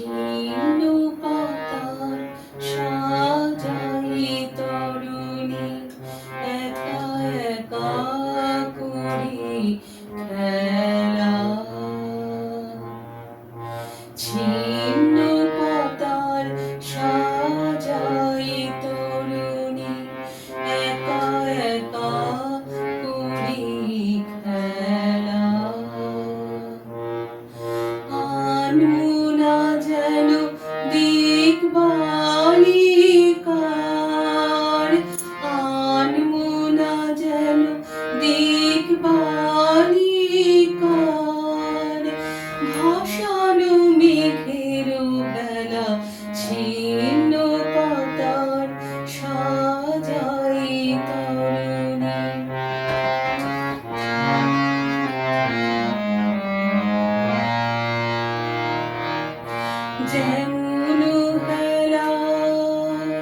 ছিন্ন পাতার সাজাই তরুণী একা একা করি খেলা। ছিন্ন পাতার সাজাই তরুণী একা একা করি খেলা। আনমনা যেন দিকবালিকার, আনমনা যেন দিকবালিকার ভাসানো মেঘের বেলা। ছিন্ন পাতার সাজাই তরুণী। যেমন হেলায়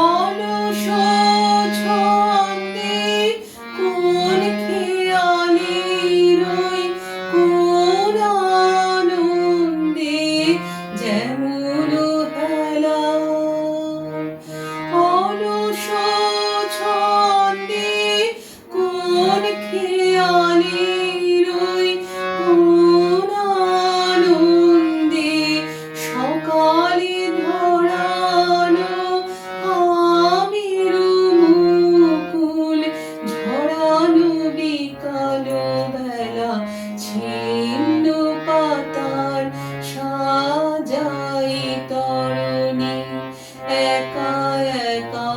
অলস ছন্দে কোন খেয়ালি রই কোন আনন্দে। যেমন হেলায় অলস ছন্দে কোন খেয়ালি রই কোন আনন্দে। সকালে ধরানো আমের মুকুল ঝরানো বিকাল বেলা। ছিন্ন পাতার সাজাই তরুণী একা একা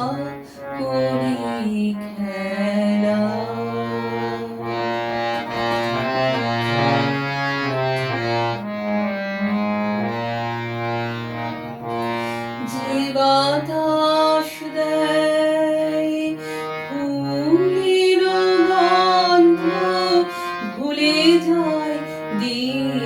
করি খেলা। যে বাতাস দেয় ফুলের গন্ধ ভুলে যায় দিন